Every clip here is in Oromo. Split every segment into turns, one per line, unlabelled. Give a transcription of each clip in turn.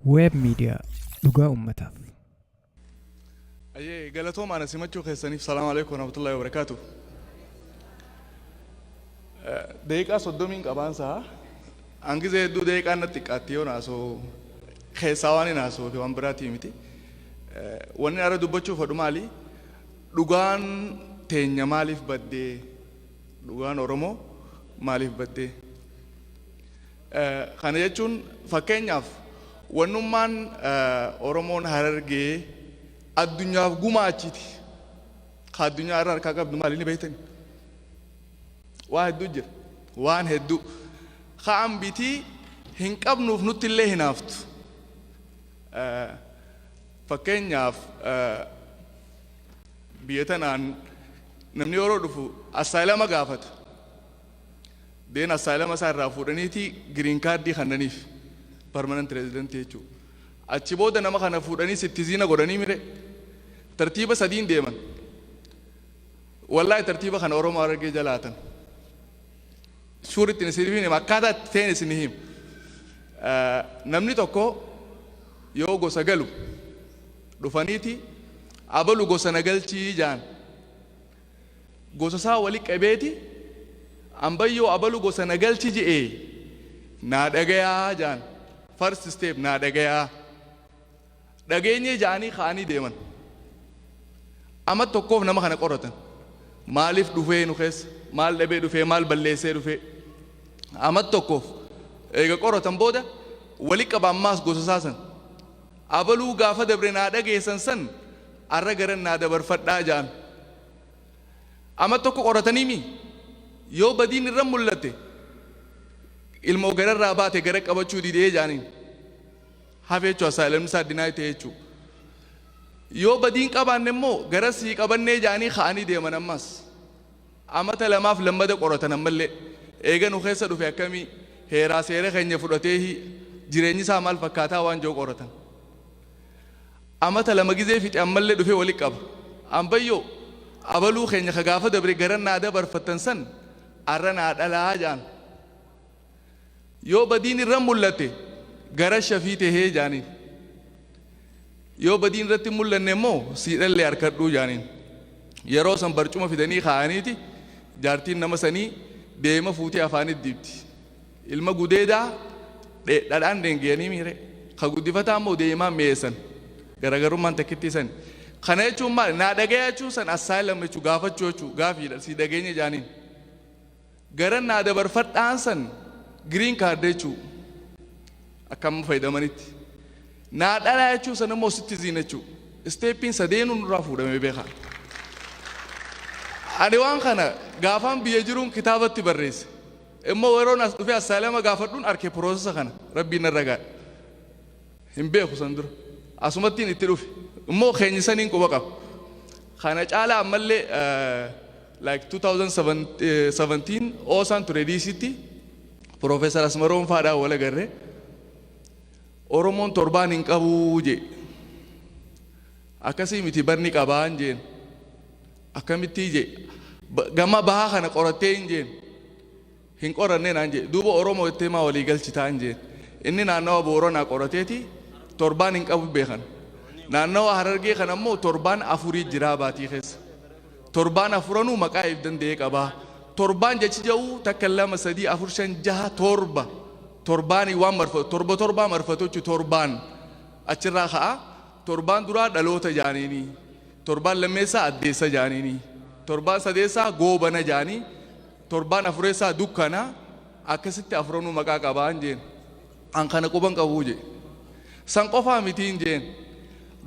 Web Media dhugaa ummataaf.
Ayyee galatoomaa na simachuu keessaniif salaamu alaikum warahmatullahi wabarakatuh. Daqiiqaa 30 qabaansaa hangizee hedduu daqiiqaa natti xiqqaatti yoo naasoo keessaa waan naasoo fi waan biraatii miti. Wanni ara dubbachuuf fedhu maali? Dhugaan teenya maaliif baddee? Dhugaan Oromoo maaliif baddee? Kana jechuun fakkeenyaaf wannummaan Oromoon Harargee addunyaaf gumaachiti. Ka addunyaa irraa harkaa qabdu maali ni beektani? Waa hedduu jira. Waan hedduu. Ka ambitii hin qabnuuf nutti illee hin haftu. Fakkeenyaaf biyya tanaan namni yeroo dhufu asaayilama gaafata. Deen asaayilama isaa irraa fuudhaniiti giriin kaardii kannaniif. Permanent resident jechuudha. Achi booda nama kana fuudhanii sittiziina godhanii mire tartiiba sadiin deeman. Wallahi tartiiba kana Oromoo Harargee jalaatan. Suuritti isin himi akkaataa ta'een isin himi. Namni tokko yoo gosa galu dhufaniiti abalu gosa nagalchii jaan. Gosa isaa wali qabeeti ambayyoo abalu gosa nagalchii je'ee naa dhagayaa jaan. First step naa dhagayaa. Dhageenyee jaanii kaanii deeman. Amma tokkoof nama kana qoratan. Maaliif dhufee nu keessa? Maal dhabee dhufee? Maal balleessee dhufee? Amma tokkoof eega qoratan booda wali qaba ammaas gosa saasan. Abaluu gaafa dabre naa dhageessan san arra garan naa dabarfadhaa jaan. Amma tokko qoratanii mi? Yoo badiin irra mul'ate ilmoo gararraa baate gara qabachuu didee jaaniin. Hafeechuu asaayilamni isaa dinaa ta'e jechuudha. Yoo badiin qabaanne immoo gara sii qabannee jaanii ka'anii deeman ammas. Amata lamaaf lammada qoratan ammallee eega nu keessa dhufe akkamii heeraa seera keenya fudhatee jireenyi isaa maal fakkaataa waan jiru qoratan. Amata lama gizee fixe ammallee dhufee wali qaba. Ambayyoo abaluu keenya ka gaafa dabre gara naa dabarfattan san arra naa dhalaa jaan. Yoo badiin irra mul'ate gara shafii tahee jaaniin. Yoo badiin irratti mul'anne immoo siidhallee harkadhuu jaaniin. Yeroo san barcuma fidanii kaa'aniiti jaartiin nama sanii deema fuutee afaanitti dibdi. Ilma gudeedaa dhadhaan deengiyanii miire. Ka guddifataa immoo deemaa meessan. Garagarummaan takkitti san. Kana jechuun maali? Naa dhagaya jechuun san asaayilam jechuu gaafachuu jechuu gaafiidha si dhageenya jaaniin. Gara naa dabarfadhaan san green card jechuu akkam fayyadamanitti. Naa dhalaa jechuu san immoo citizen jechuu. Steppiin sadeenuu nurraa fuudhamee beekaa. Ani waan kana gaafaan biyya jiruun kitaabatti barreesse. Immoo yeroo nas dhufee asaalama gaafadhuun arke processa kana rabbiin narra gaadha. Hin beeku san dura. Asumattiin itti dhufe. Immoo keenya saniin quba qaba. Kana caalaa ammallee like 2017 Oosaan ture DC'tti Professor Asmaroon faadhaa wal agarre. Oromoon torbaan hin qabu jee. Akkasii miti barni qabaan jeen. Akkamitti jee. Gama bahaa kana qorattee hin jeen. Hin qorannee naan jee. Duuba Oromoo itti himaa walii galchitaa hin jeen. Inni naannawa Booranaa qorateeti torbaan hin qabu beekan. Naannawa Harargee kana immoo torbaan afurii jiraa baatii keessa. Torbaan afuranuu maqaa if danda'ee qabaa. Torbaan jechi ja'uu takka lama sadii afur shan jaha torba. Torbaanii waan marfatu torbaa marfatu jechuun torbaan achirraa ka'a. Torbaan duraa dhaloota jaaniini. Torbaan lammeessaa addeessa jaaniini. Torbaan sadeessaa goobana jaanii. Torbaan afureessaa dukkana. Akkasitti afuranuu maqaa qabaan jeen. An kana quban qabuu jee. San qofaa mitiin jeen.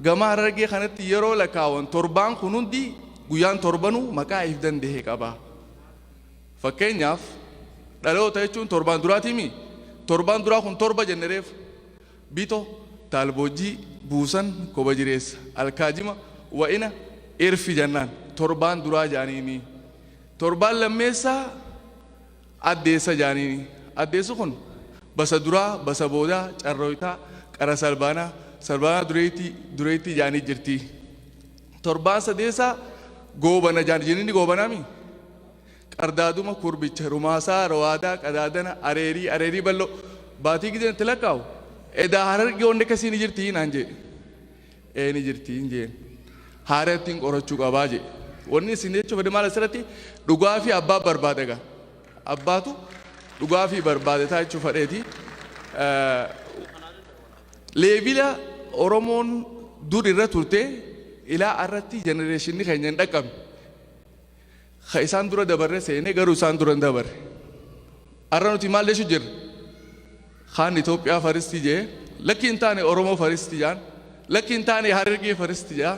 Gama Harargee kanatti yeroo lakkaawwan torbaan kun hundi guyyaan torbanuu maqaa if danda'ee qaba. Fakkeenyaaf dhaloota jechuun torbaan duraatii torbaan duraa kun torba jennereef bito taalboojii buusan koba jireessa alkaajima wa'ina irfi jannaan torbaan duraa jaaniini. Torbaan lammeessaa addeessa jaaniini. Addeessu kun basa duraa basa boodaa carrooytaa qara salbaanaa dureetti jaanii jirti torbaan sadeessa goobana jaanii goobanami qardaaduma kurbicha rumaasaa rawaadaa qadaadana areerii ballo baatii gideen tilakkaa'u edaa Harargee onde kasii ni jirti naan jee ni jirti jeen haarattiin qorachuu qabaa jee wanni isin jechuun fedhe maal asirratti dhugaa fi abbaa barbaadaga abbaatu dhugaa fi barbaadetaa jechuun fedheeti leevila Oromoon dur irra turte ilaa arratti jenereeshinni keenya hin dhaqqabne ka isaan dura dabarre seenee garuu isaan dura hin dabarre arra nuti maal jechuun jirra kaan Itoophiyaa faristii jee lakki hin taane Oromoo faristii jaan lakki hin taane Harargee faristii jaa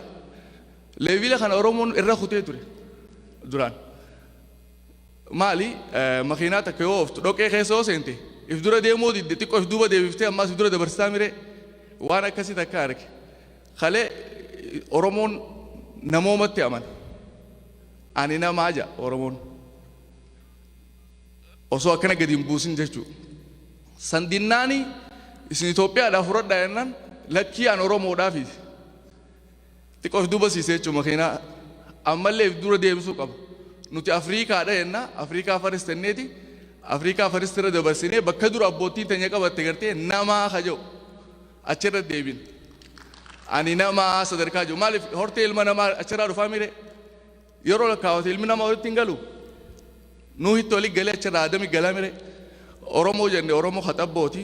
leevila kana Oromoon irra kutee ture duraan maali makiinaa takka yoo ooftu dhoqee keessa yoo seente if dura deemuu didde xiqqoo if duuba deebiftee ammaas if dura dabarsitaa mire waan akkasii takka arge kalee Oromoon namoomatti amana ani namaa jaa Oromoon osoo akkana gadi hin buusin jechuudha sandinnaani isin Itoophiyaadhaa fudhadhaa jennaan lakkii aan Oromoodhaafi xiqqoo if duuba siisee jechuudha makiinaa ammallee if dura deebisuu qaba nuti Afriikaadha jenna Afriikaa faristenneeti Afriikaa faristira dabarsinee bakka dura abbootiin teenya qabatte gartee namaa kaja'u achirra deebin ani namaa sadarkaa jiru maaliif hortee ilma namaa achirraa dhufaa mire yeroo lakkaawwate ilmi namaa walitti hin galu nuu hitti olii galee achirraa adami galaa mire Oromoo jenne Oromoo haxabbooti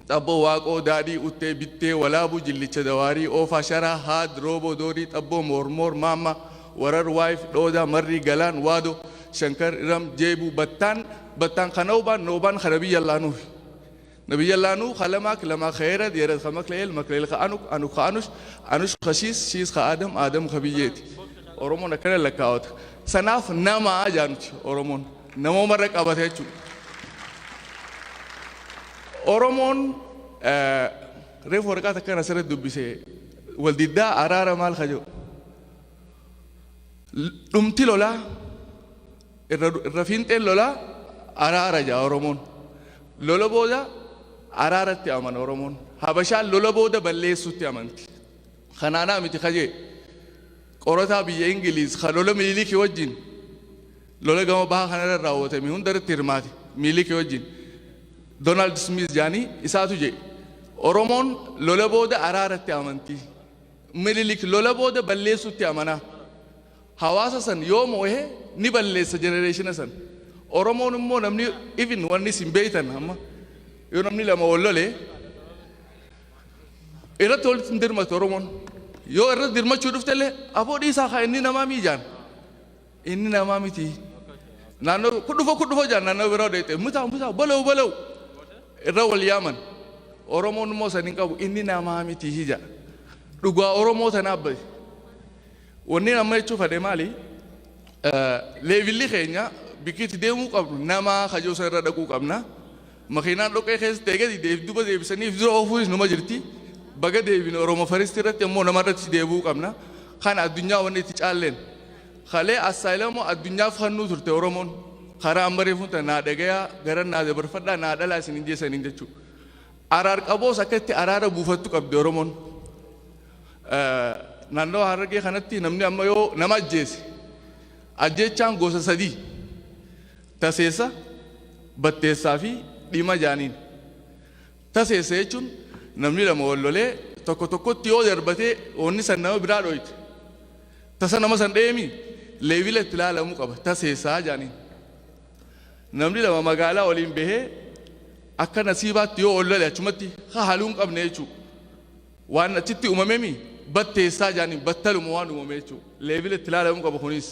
xabboo waaqoo daadhii uttee bittee walaabuu jillicha dawaarii oofaa sharaa haad rooboo doorii xabboo mormoor maamma warar waayif dhoodaa marrii galaan waado shankar ram jeebuu battaan kanaubaan noobaan kanabiyyallaanuu nabiyyallaanuu kalamaak lama khayrat yerat kamakleel makleel anuk anush khashiis shiis ka adam kabiyyeeti Oromoon akkana lakkaawata sanaaf namaa jaanuti Oromoon namoomarra qabate jechuudha Oromoon reefu waraqaa takkaan asirratti dubbisee waldiddaa araara maal kajoo dhumti lolaa irra fiinxeen lolaa araara jaa Oromoon lola booda araaratti amana Oromoon habashaan lola booda balleessutti amanti kanaanaa miti kajee qorataa biyya Ingiliiz ka lola Minilikii wajjin lola gama bahaa kanarra raawwatame hundarratti hirmaate Minilikii wajjin Donald Smith jaanii isaatu jee Oromoon lola booda araaratti amanti Minilik lola booda balleessutti amanaa hawaasa san yoo moo'ee ni balleessa jenereeshina san Oromoon immoo namni even wanni sin beeytan amma yoo namni lama wal lolee irratti walitti hin dirmatu Oromoon yoo irratti dirmachuu dhuftellee aboo dhiisaa kaa inni namaa miijaan inni namaa miti naannoo kudhufo jaan naannoo biraa deete mutaa balau irra wal yaaman Oromoon immoo san hin qabu inni namaa miti hija dhugaa Oromoo tanaaf bahe wanni nama jechuuf fadhe maali leevilli keenya bikkiitti deemuu qabnu namaa kajoo san irra dhaquu qabna makiinaan dhoqee keessa teegati duuba deebisanii if dura oofuunis numa jirti baga deebine Oromoo faristi irratti immoo namarratti deebuu qabna kan addunyaa wanni itti caalleen kalee assaayilamoo addunyaaf hannuu turte Oromoon karaa ambaree funta naa dhagayaa gara naa dabarfadhaa naa dhalaa isin hin jeessaniin jechuudha araar qaboos akka itti araara buufattu qabde Oromoon naannoo Harargee kanatti namni amma yoo nama ajjeechaan gosa sadii taseessa batteessaa fi dhima jaaniin taseessa jechuun namni lama wal lolee tokkotti yoo darbatee onni san nama biraa dhoyte tasa nama san dheemi leevila itti ilaalamuu qaba taseessaa jaaniin namni lama magaalaa waliin bahee akka nasiibaatti yoo wal lole achumatti haaluu hin qabne jechuudha waan achitti uumamemi batteessaa jaaniin battaluma waan uumame jechuudha leevila itti ilaalamuu qaba kunis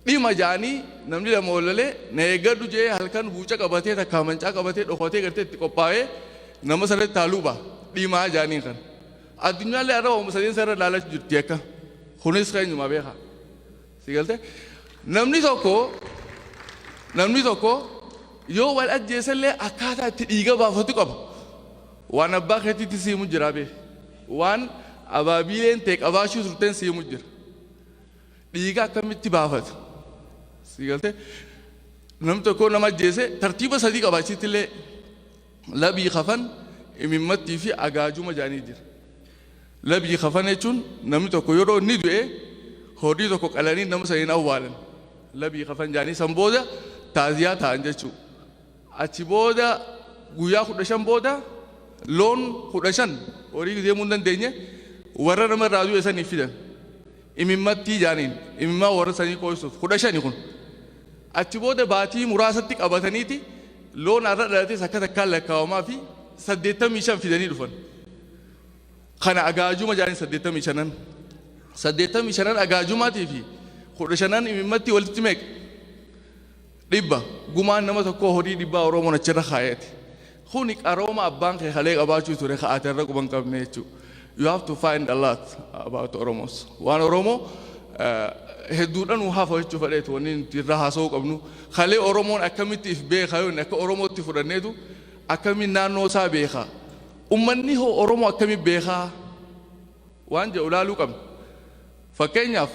dhima jaanii namni lama wal lolee na eeggadhu jee halkan buuca qabatee takka mancaa qabatee dhokotee gartee itti qophaa'ee nama sanatti haaluu ba'a dhimaa jaanii kan addunyaallee arra oomisha sadeen sarara laalachuu jirti akka kunis keenyuma beeka si galte namni tokko yoo wal ajjeesallee akkaataa itti dhiiga baafatu qaba waan abbaa keetiitti siimu jira bee waan abaabiileen ta'e qabaachuu turteen siimu jira dhiiga akkamitti baafata si galte namni tokko nama ajjeese tartiiba sadii qabaachiitillee labii kafan imimmattii fi agaajuma jaanii jira. Labii kafan jechuun namni tokko yeroo inni du'e horii tokko qalanii nama saniin awwaalan. Labii kafan jaanii san booda taaziyaa ta'an jechuudha. Achi booda guyyaa 15 booda loon 15 horii deemuu hin dandeenye warra nama irraa du'e saniif fidan. Imimmattii jaaniin imimmaa warra sanii qoysuuf 15 kun. Achi booda baatii muraasatti qabataniiti loon arra dhalates akka takkaan lakkaawamaa fi 85 fidanii dhufan. Kana agaajuma jaaniin 85. 85 agaajumaatii fi 15 imimmattii walitti meeqa? 100. Gumaan nama tokko horii 100 Oromoon achirra kaayate. Kuni qarooma abbaan kee halee qabaachuu ture ka'ate irra quban qabne jechuudha. You have to find a lot about Oromos. Waan Oromoo hedduudhaan hafa jechuu fedheetu wanni irra haasa'uu qabnu. Halee Oromoon akkamitti if beekaa yoo akka Oromootti fudhanneetu akkamiin naannoo isaa beekaa. Uummanni hoo Oromoo akkamiin beekaa waan jedhu ilaaluu qabna. Fakkeenyaaf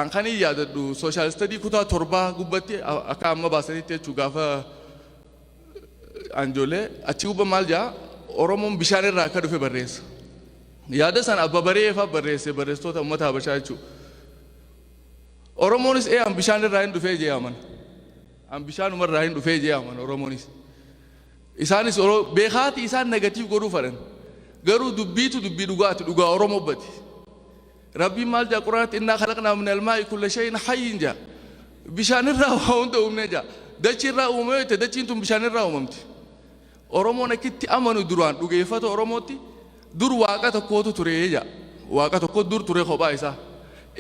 an kan yaadadhu social study kutaa 7 gubbatti akka amma baasanitti jechuu gaafa anjolee achi gubba maal jaa Oromoon bishaan irraa akka dhufe barreessa. Yaada san abba bareefa barreesse barreessitoota uummata Habashaa jechuudha. Oromoonis an bishaan irraa hin dhufee jee aman. An bishaanuma irraa hin dhufee jee aman Oromoonis. Isaanis beekaati isaan negatiif godhuu fedhan. Garuu dubbiitu dubbii dhugaati dhugaa Oromoo bati. Rabbiin maal jaa Quraanatti innaa khalaqnaa min almaa'i kulla shay'in hayyin jaa. Bishaan irraa waa hunda uumne jaa. Dachii irraa uumame ta'e dachiin tun bishaan irraa uumamti. Oromoon akkitti amanu duraan dhugeeffata Oromootti dur waaqa tokkootu ture jaa. Waaqa tokko dur ture kophaa isaa.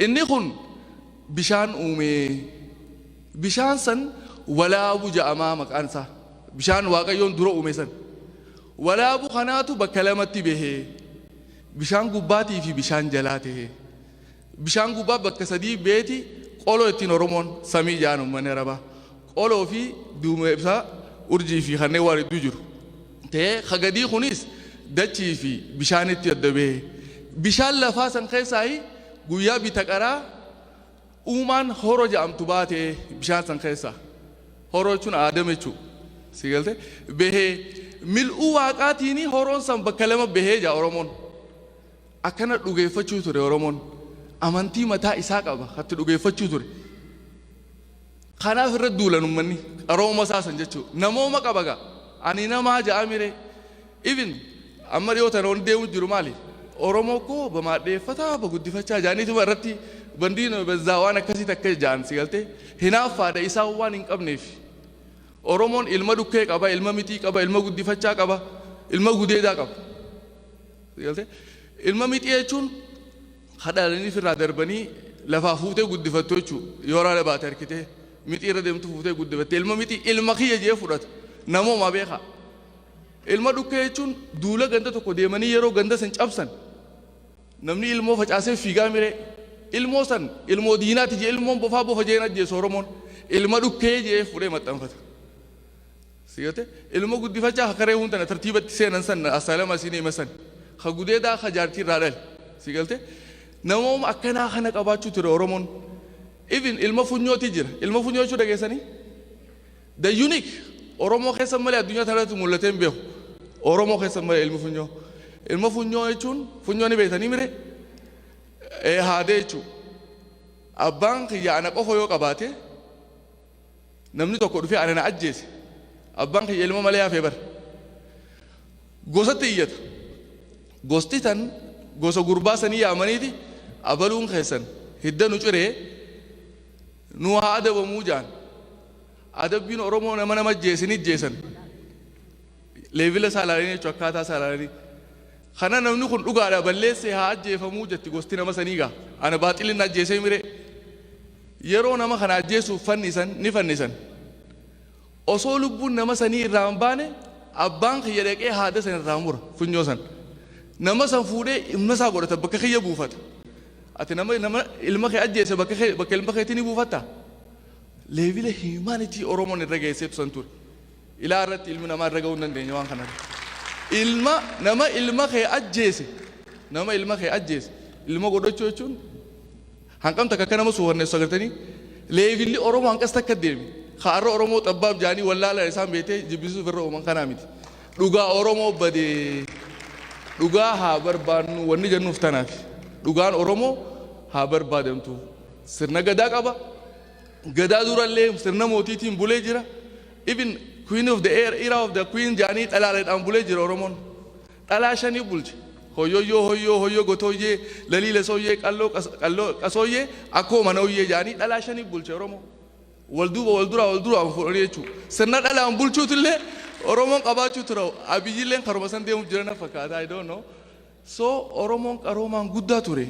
Inni kun bishaan uume. Bishaan san walaabu ja'amaa maqaan isaa. Bishaan Waaqayyoon dura uume san. Walaabu kanaatu bakka lamatti bahee. Bishaan gubbaatii fi bishaan jalaa ta'e. Bishaan gubbaa bakka sadii beeti qoloo ittiin Oromoon samii jaan uummanni Arabaa. Qoloo fi duumessa ibsaa urjii fi kanneen waan hedduu jiru. Ta'ee hagadii kunis dachii fi bishaanitti adda bahee. Bishaan lafaa san keessaa guyyaa bita qaraa uumaan horoo jedhamtu baatee bishaan san keessaa. Horoo jechuun aadama jechuudha. Sigalte bahee mil'uu waaqaatiin horoon san bakka lama bahee jaa Oromoon. Akkana dhugeeffachuu ture Oromoon. Amantii mataa isaa qaba hatti dhugeeffachuu ture. Kanaaf irra duulan uummanni qarooma isaa san jechuudha. Namooma qaba gaa. Ani namaa ja'a mire. Even amma dhiyootan waan deemu jiru maali? Oromoo koo bamaadheeffataa baguddifachaa jaaniituma irratti bandiin bazzaa waan akkasitti akka jaan sigaltee hinaaffaadha isaa waan hin qabneef. Oromoon ilma dhukkee qaba, ilma mitii qaba, ilma guddifachaa qaba, ilma gudeedaa qaba. Sigaltee ilma mitii jechuun hadhaalanii firraa darbanii lafaa fuutee guddifattu jechuudha. Yoo raala baate harkitee mitii irra deemtu fuutee guddifatte ilma mitii ilma kiyya jee fudhata. Namooma beekaa. Ilma dhukkee jechuun duula ganda tokko deemanii yeroo ganda san cabsan namni ilmoo facaasee fiigaa miree ilmoo san ilmoo diinaati jee ilmoon bofaa bofa jeen ajjeesu Oromoon ilma dhukkee jee fudhee maxxanfata. Siyote ilma guddifachaa hakaree hundana tartiibatti seenan san asaalama isin hima san ha gudeedaa ha jaartii irraa dhale. Sigalte namooma akkanaa kana qabaachuu ture Oromoon. Even ilma funyooti jira. Ilma funyoo jechuu dhageessanii? The unique Oromoo keessa malee addunyaa tanatti mul'atee hin beeku. Oromoo keessa malee ilma funyoo. Ilma funyoo jechuun funyoo ni beektanii mire? Haadee jechuudha. Abbaan kiyya ana qofa yoo qabaate namni tokko dhufee ana na ajjeese. Abbaan kiyya ilma malee hafee bara. Gosatti iyyata. Gosti tan gosa gurbaa sanii yaamaniiti abaluun keessan hidda nu ciree nu haa adabamuu jaan. Adabbiin Oromoo nama jeesanii jeesan. Leevila saalaalanii jechuun akkaataa saalaalanii. Kana namni kun dhugaadha balleessee haa ajjeefamuu jetti gosti nama sanii gaa. Ana baaxilin ajjeesee mire. Yeroo nama kana ajjeesuuf fannisan ni fannisan. Osoo lubbuun nama sanii irraa hin baane abbaan kiyya dhaqee haada san irraa mura funyoo san. Nama san fuudhee ilma isaa godhata bakka kiyya buufata. Ati nama ilma kee ajjeese bakka ilma keetii ni buufatta. Leevila humanity Oromoon irra geesseetu san ture. Ilaa irratti ilmi namaa irra ga'uu hin dandeenye waan kanarra. Nama ilma kee ajjeese ilma godhachuu jechuun hanqamta akka nama suufanneessu agartanii leevilli Oromoo hanqas takka deemi. Haarra Oromoo xabbaab jaanii wallaala isaan beetee jibbisuuf irra uuman kanaa miti. dhugaa Oromoo badee dhugaa haa barbaadnu wanni jennuuf tanaaf dhugaan Oromoo haa barbaadamtu sirna gadaa qaba gadaa durallee sirna mootiitiin bulee jira even queen of the era of the queen jaanii dhalaaleedhaan bulee jira Oromoon dhalaa shanii bulche hoyyoo gotoyyee laliile sooyyee qalloo qasooyyee akkoo manooyyee jaanii dhalaa shanii bulche Oromoo wal dura fuudhanii jechuudha sirna dhalaan bulchuutillee Oromoon qabaachuu tura abiyyilleen karuma san deemu jirana fakkaata I don't know so Oromoon qaroomaan guddaa ture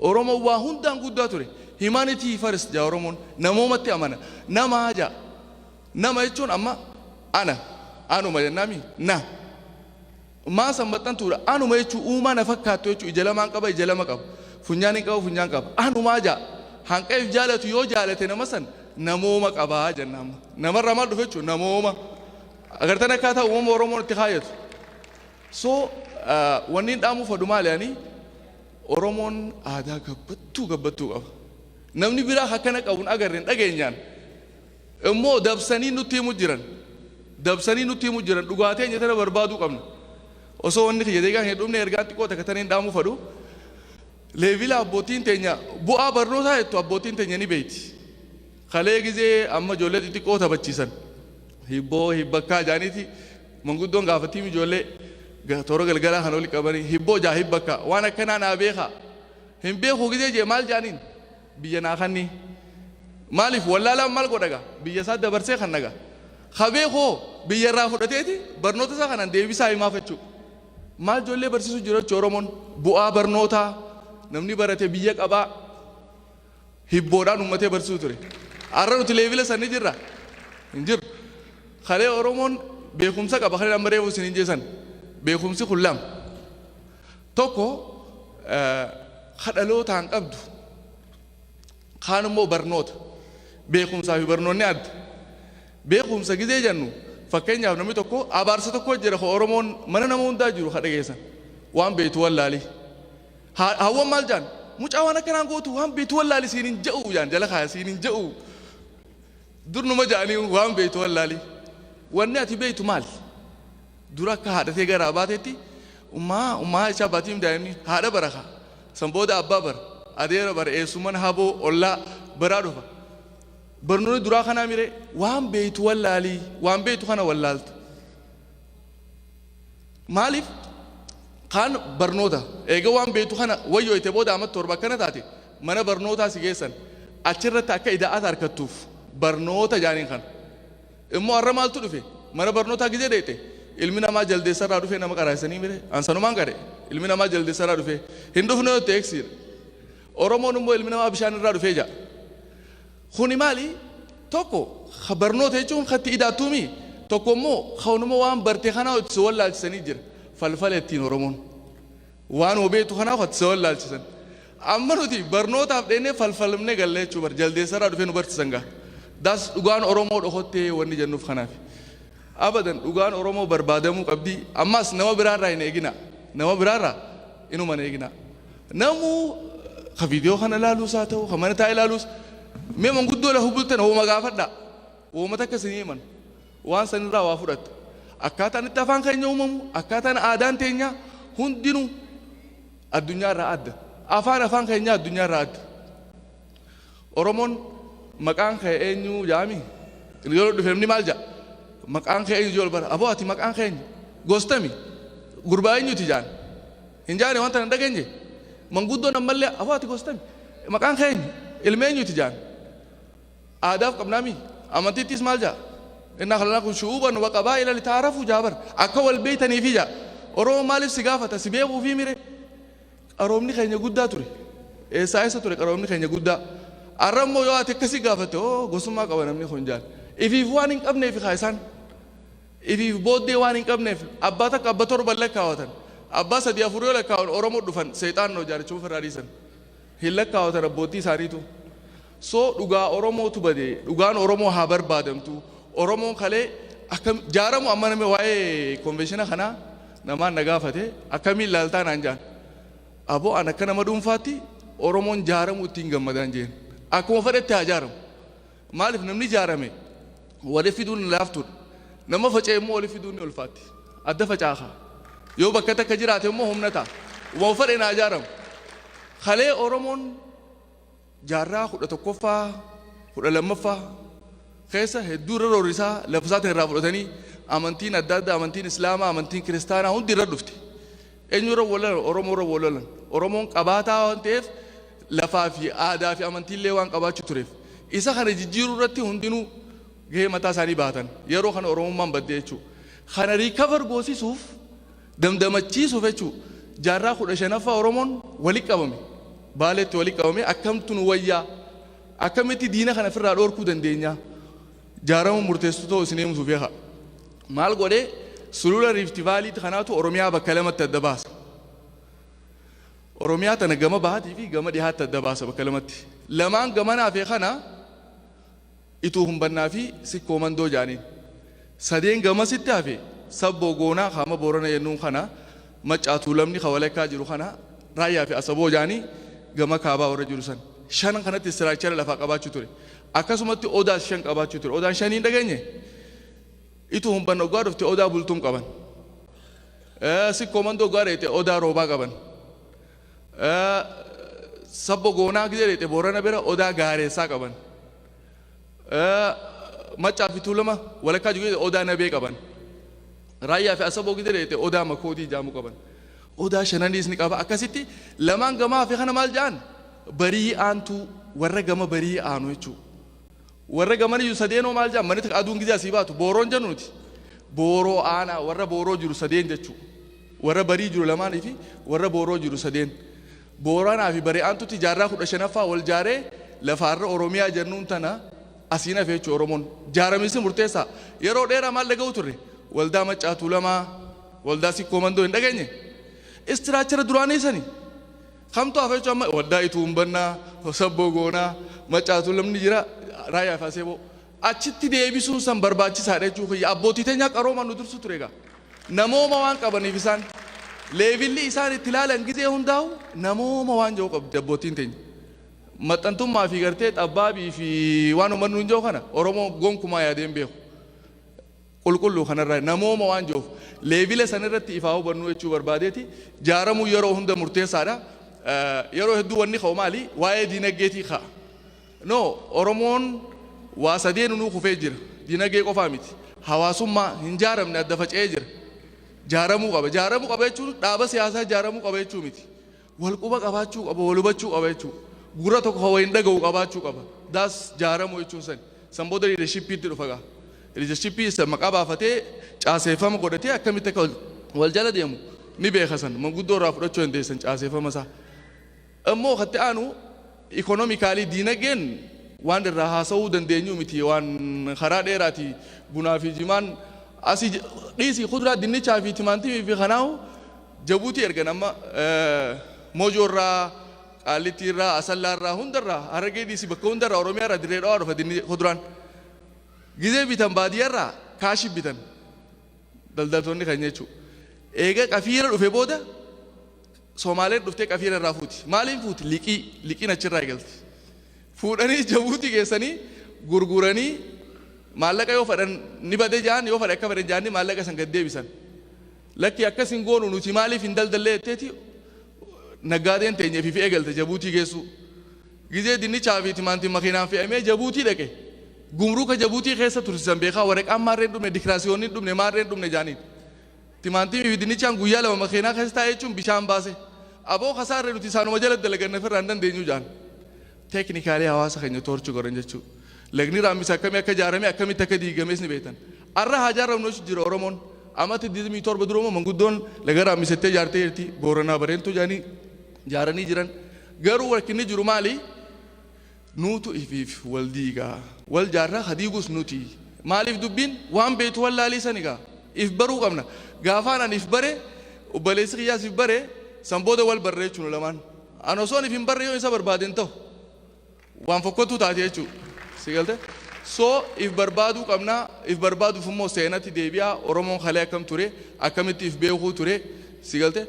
Oromoon waa hundaan guddaa ture humanity first jaa Oromoon namoomatti amana nama jaa nama jechuun amma anuma jennaami maa sambattan tura anuma jechuun uumaa na fakkaattu jechuun ija lamaan qaba ija lama qaba funyaan hin qabu funyaan qaba anumaa jaa hanqeef jaalatu yoo jaalate nama san namooma qabaa jennaama namarraa maal dhufe jechuun namooma agartan akkaataa uumama Oromoon itti kaayatu so wanni dhaamu fadhu maali ani Oromoon aadaa gabbattuu qaba namni biraa akkana qabuun agarreen dhageenyaan immoo dabsanii nutti himu jiran dhugaatii enya tana barbaaduu qabna osoo wanni kiyya deegaan hin dhumne ergaan xiqqoo takka taniin dhaamu fadhu leevila abbootiin teenya bu'aa barnootaa jettu abbootiin teenya ni beeyti kalee gizee amma ijoollee xixiqqoo taphachiisan hibboo hibbakkaa jaaniiti manguddoon gaafatiin ijoollee toora galgalaa kan oli qabanii hibboo jaa hibbakkaa waan akkanaa naa beekaa hin beekuu gizee jee maal jaaniin biyya naa kanni maaliif wallaalaan maal godhaga biyya isaa dabarsee kan naga kabeekoo biyya irraa fudhateeti barnoota isaa kanaan deebisaa himaaf jechuudha maal ijoollee barsiisuu jira jechuudha Oromoon bu'aa barnootaa namni barate biyya qabaa hibboodhaan uummatee barsiisuu ture har'a nuti leevila sanni jirra hin jiru kalee Oromoon beekumsa qaba kalee amma reefu isin hin jeesan beekumsi kun lama tokko kadhalootaan qabdu kaan immoo barnoota beekumsaa fi barnoonni adda beekumsa gizee jennu fakkeenyaaf namni tokko abaarsa tokko jira ko Oromoon mana nama hundaa jiru kadhageessan waan beetu wallaali hawwan maal jaan mucaa waan akkanaan gootu waan beetu wallaali siin hin ja'u jaan jala kaaya siin hin ja'u durnuma jaanii waan beetu wallaali wanni ati beetu maali dura akka haadhatee garaa baatetti ummaa isaa baatiim daa'imni haadha baraka san booda abbaa bara adeera bara eessuman haboo ollaa baraa dhufa barnoonni duraa kanaa mire waan beetu wallaalii waan beetu kana wallaaltu maaliif kaan barnoota eega waan beetu kana wayyoo ite booda amma torba akkana taate mana barnootaa si geessan achirratti akka ida'aata harkattuuf barnoota jaaniin kana immoo har'a maaltu dhufe mana barnootaa gizee deete ilmi namaa jaldeessarraa dhufe nama qaraasanii mire ansanumaan qare ilmi namaa jaldeessarraa dhufe hin dhufne yoo ta'e eegsiidha Oromoon immoo ilmi namaa bishaan irraa dhufee jaa kuni maali tokko barnoota jechuun katti idaattuumi tokko immoo kawnuma waan barte kanaa itti wallaalchisanii jira falfala ittiin Oromoon waan obeetu kanaa itti wallaalchisan amma nuti barnootaaf dheennee falfalmne gallee jechuu bar jaldeessarraa dhufee nu barsiisan gaa daas dhugaan Oromoo dhokottee wanni jennuuf kanaaf abadan dhugaan Oromoo barbaadamuu qabdi ammas nama biraarraa hin eegina nama biraarraa inuma hin eegina namuu ka viidiyoo kana ilaaluus haa ta'u ka mana taa'e ilaaluus mee manguddoo la hubultan hooma gaafadha hooma takka isin himan waan sanirraa waa fudhatta akkaataan itti afaan keenya uumamu akkaataan aadaan teenya hundinuu addunyaa irraa adda afaan keenya addunyaa irraa adda Oromoon maqaan kee eenyu jaami yeroo dhufeemni maal jaa maqaan kee eenyu jool bara aboo ati maqaan keenya gostami gurbaa eenyuti jaan hin jaane wanta hin dhageenye manguddoon ammallee aboo ati gostami maqaan keenya ilma eenyuti jaan aadaaf qabnaami amantittis maal jaa inna khalaqnakum shu'uban wa qabaa'ila litaarafu jaabar akka wal beeytaniifi jaa Oromoo maaliif si gaafata si beekuu fi mire qaroomni keenya guddaa ture eessa ture qaroomni keenya guddaa arrammoo yoo ati akkasii gaafate gosummaa qaba namni kun jaan ifiif waan hin qabneef kaayisaan ifiif booddee waan hin qabneef abbaa takka abba torban lakkaawatan abbaa sadii afur yoo lakkaawwan Oromoo dhufan seexaan noo jaarichuu ofirraa dhiisan hin lakkaawatan abbootii isaaniitu soo dhugaa Oromootu badee dhugaan Oromoo haa barbaadamtu Oromoon kalee akkam jaaramu amma namni waa'ee konvenshiina kanaa namaan na gaafate akkamiin ilaaltaa naan jaan aboo an akka nama dhuunfaatti Oromoon jaaramu ittiin gammadaan jeen akkuma fedhetti haa jaaramu maaliif namni jaarame wali fiduun laaftuudha nama faca'e immoo wali fiduun ni ulfaatti adda facaaha yoo bakka takka jiraate immoo humna ta'a waan fedhe naa ijaaramu kalee Oromoon jaarraa 11ffaa 12ffaa keessa hedduu irra roorisaa lafisaatiin irraa fudhatanii amantiin adda addaa amantiin islaamaa amantiin kiristaanaa hundi irra dhufte eenyurra walalan Oromoorra walalan Oromoon qabaataa waan ta'eef lafaa fi aadaa fi amantiillee waan qabaachuu tureef isa kana jijjiiruu irratti hundinuu gahee mataa isaanii baatan yeroo kana Oromummaan baddee jechuudha kana riikavar goosisuuf damdamachiisuuf jechuudha jaarraa 15ffaa Oromoon walitti qabame baaleetti walitti qabame akkamtu nu wayyaa akkamitti diina kana ofirraa dhoorkuu dandeenya jaaramu murteessuu ta'uu isin eemusuuf yaha maal godhee sulula Rift Valley kanaatu Oromiyaa bakka lamatti adda baasa Oromiyaa tana gama bahaatii fi gama dhihaatti adda baasa bakka lamatti lamaan gamanaa fi kana ituu humbannaa fi sikkoo mandoo jaaniin sadeen gamasitti hafe sabboo goonaa qaama boorana yennuun kana maccaatuu lamni kawalakkaa jiru kana raayyaa fi asaboo jaanii gama kaabaa warra jiru san shan kanatti istiraakchara lafaa qabaachuu ture akkasumatti odaa shan qabaachuu ture odaan shaniin dhageenye ituu humbanna ogaa dhufte odaa bultuun qaban sikkoo mandoo ogaa dheete odaa roobaa qaban sabbo goonaa gidee dheete boorana bira odaa gaareessaa qaban maccaa fi tuulama walakkaa jiru odaa nabee qaban raayyaa fi asaboo gidee dheete odaa makoodii jaamu qaban odaa shananiis ni qaba akkasitti lamaan gamaa fi kana maal jaan barii aantu warra gama barii aanu jechuudha warra gaman iyyuu sadeenoo maal jaan manitti aduun gidee asii baatu booroon jennuuti booroo aanaa warra booroo jiru sadeen jechuudha warra barii jiru lamaanii fi warra booroo jiru sadeen booranaa fi barii aantutti jaarraa 15ffaa wal jaaree lafaarra Oromiyaa jennuun tana asiin hafe jechuudha Oromoon jaaramiinsi murteessaa yeroo dheeraa maal dhaga'u turre waldaa maccaatuu lamaa waldaa sikkoo mandoo hin dhageenye istiraakchara duraanii sanii kamtu hafe jechuudha amma waldaa ituu humbannaa sabboo goonaa maccaatuu lamni jira raayyaa fi asaboo achitti deebisuun san barbaachisaadha jechuudha abbootii teenyaa qaroomaan nu dursu ture egaa namooma waan qabaniif isaan leevilli isaan itti ilaalan gizee hundaa'u namooma waan jiru qabdi abbootiin teenya maxxantummaa fi gartee xabbaabii fi waan uummannu hin jiru kana Oromoo gonkumaa yaadeen beeku qulqulluu kanarraa namooma waan jiruuf leevila sanirratti ifaa hubannuu jechuu barbaadeeti jaaramuu yeroo hunda murteessaadha yeroo hedduu wanni ka'u maali waa'ee diinagdeetii ka'a no Oromoon waa sadeen nuu kufee jira diinagdee qofaa miti hawaasummaa hin jaaramne adda faca'ee jira jaaramuu qaba jechuun dhaaba siyaasaa jaaramuu qaba jechuu miti wal quba qabaachuu qaba wal hubachuu qaba jechuu gura tokko hawa hin dhaga'u qabaachuu qaba daas jaaramuu jechuun san booda liidershiippiitti dhufa gaa liidershiippii isa maqaa baafatee caaseeffama godhatee akkamitti akka wal jala deemu ni beeka san manguddoo irraa fudhachuu dandeessan caaseeffama isaa ammoo katti aanu ikonomikaalii diinagdeen waan irraa haasa'uu dandeenyu miti waan karaa dheeraati bunaa fi jimaan asii dhiisii kuduraa dinnichaa fi timaatimii fi kanaahu Jabuutii ergan amma Moojoo irraa Qaallittii irraa Asallaa irraa hundarraa Harargee dhiisii bakka hundarraa Oromiyaa irraa Dirree Dhawaa dhufa dinni kuduraan gizee bitan baadiyyaa irraa kaashi bitan daldaltoonni kan jechuudha eega qafiira dhufe booda Somaaleen dhuftee qafiira irraa fuuti maaliin fuuti liqiin achirraa eegalti fuudhanii Jabuutii geessanii gurguranii maallaqa yoo fadhan ni bade jaan yoo fadhe akka fadhan jaanni maallaqa san gad deebisan lakki akkasin goonu nuti maaliif hin daldallee jetteeti naggaadeen teenyeef fi eegalte Jabuutii geessu gizee dinnichaa fi timaatimii makiinaan fe'amee Jabuutii dhaqe gumruuka Jabuutii keessa tursiisan beekaa waraqaan maarreen dhumne dikiraasiyoonni dhumne maarreen dhumne jaaniin timaatimii fi dinnichaan guyyaa lama makiinaa keessa taa'ee jechuun bishaan baase aboo kasaarree nuti isaanuma jala dalaganne firraa hin dandeenyu jaan teeknikaalii hawaasa keenya torchuu godhan jechuudha lagni raamisa akkamii akka jaarame akkamitti akka diigames ni beektan arra haa jaaramnu jira Oromoon amatti 27 duruma manguddoon laga raamisettee jaartee jirti booranaa bareentuu jaanii jaaranii jiran garuu rakkinni jiru maali nuutu ifiif wal diigaa wal jaarraa hadiigus nuti maaliif dubbiin waan beetu wallaalii sanigaa if baruu qabna gaafaan an if bare obboleessi kiyyaas if bare san booda wal barreechuun lamaan an osoon if hin barre yoo isa barbaaden ta'u waan fokkottuu taate jechuudha sigalte so if barbaadu qabna if barbaadu fummo seenatti deebi'a Oromoon halee akkam ture akkamitti if beekuu ture sigalte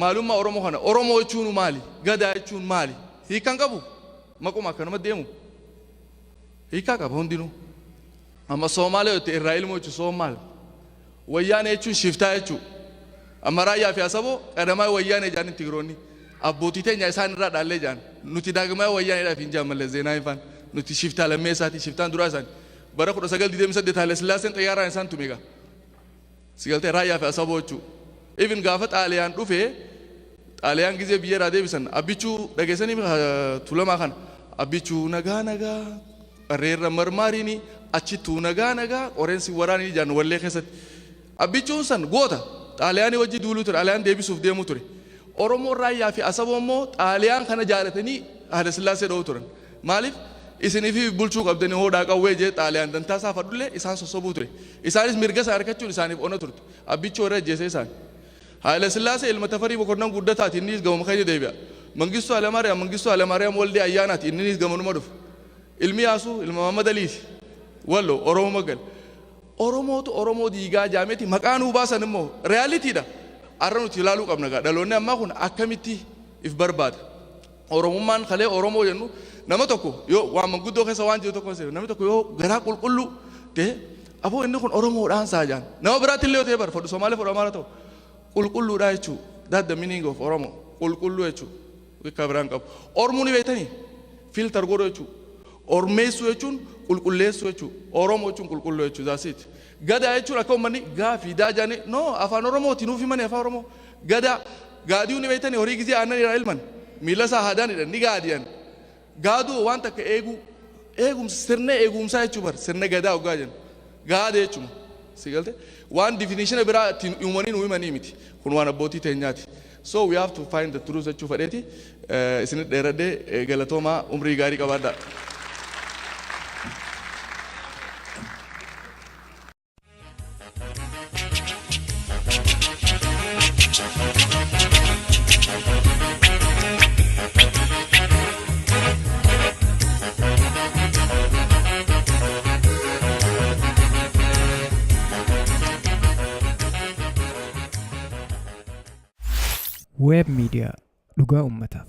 maalummaa Oromoo kana Oromoo jechuun maali gadaa jechuun maali hiikan qabu maquma akkanuma deemu hiikaa qaba hundinuu amma Soomaalee yoo ta'e irraa ilmoo jechuun Soomaal wayyaanee jechuun shiftaa jechuudha. Amma raayyaa fi asaboo qadamaa wayyaanee jaanin Tigiroonni abbootii teenya isaan irraa dhaallee jaan nuti daagamaa wayyaaneedhaaf hin jaamallee zeenaa ifaan nuti shiftaa lammee isaati shiftaan duraa isaani bara 1928 Haile Sillaaseen xiyyaaraan isaan tume egaa sigaltee raayyaa fi asaboo jechuudha. Even gaafa xaaliyaan dhufee xaaliyaan gizee biyya irraa deebisan abbichuu dhageessanii tulamaa kana abbichuu nagaa nagaa qarreerra marmaariini achittuu nagaa nagaa qoreensi waraanii jaan wallee keessatti abbichuun san goota xaaliyaanii wajji duuluu ture xaaliyaan deebisuuf deemuu ture. Oromoo raayyaa fi asaboo immoo xaaliyaan kana jaalatanii Haile Sillaasee dha'uu turan. Maaliif isinii fi bulchuu qabdanii hoodhaa qawwee jee xaaliyaan dantaasaa fadhullee isaan sossobuu ture. Isaanis mirga isaa argachuun isaaniif ona turte. Abbichuu irra ajjeesee isaan. Haile Sillaasee ilma Tafarii Boqonnaan guddataati innis gamuma keenya deebi'a. Mangistuu Hayilamaariyaam waldee ayyaanaati innis gamanuma dhufu. Ilmi Yaasuu ilma Mahammad Aliiti. Wallo Oromoo Magal. Oromootu Oromoo diigaa jaameeti maqaan uu baasan immoo reaalitiidha. Arra nuti ilaaluu qabna gaa dhaloonni ammaa kun akkamitti if barbaada. Oromummaan kalee Oromoo jennu nama tokko yoo waan manguddoo keessa waan jiru tokko namni tokko yoo garaa qulqulluu ta'e aboo inni kun Oromoodhaan saajaan nama biraatti illee yoo ta'e bar fodhu Somaalee fodhu Amaara ta'u qulqulluudha jechuudha. That's the meaning of Oromoo qulqulluu jechuudha. Wikka biraan qabu. Oromoo ni beektanii filter godhu jechuudha. Ormeessuu jechuun qulqulleessuu jechuudha. Oromoo jechuun qulqulluu jechuudha. That's it. Gadaa jechuun akka uummanni gaafii daajanii no afaan Oromooti nuuf himanii afaan Oromoo gadaa gaaduu ni beektanii horii gizee aannan irraa ilman miila isaa haadaanidha ni gaadiyan gaaduu waan takka eegumsa sirna eegumsaa jechuu bar sirna gadaa hoggaa jennu gaada jechuudha. Sigalte waan definition biraa ittiin uumanii nu himanii miti kun waan abbootii teenyaati. So we have to find the truth jechuu fedheeti isin dheeradhee galatoomaa umrii gaarii qabaadhaa.
Web Media dhugaa ummataaf.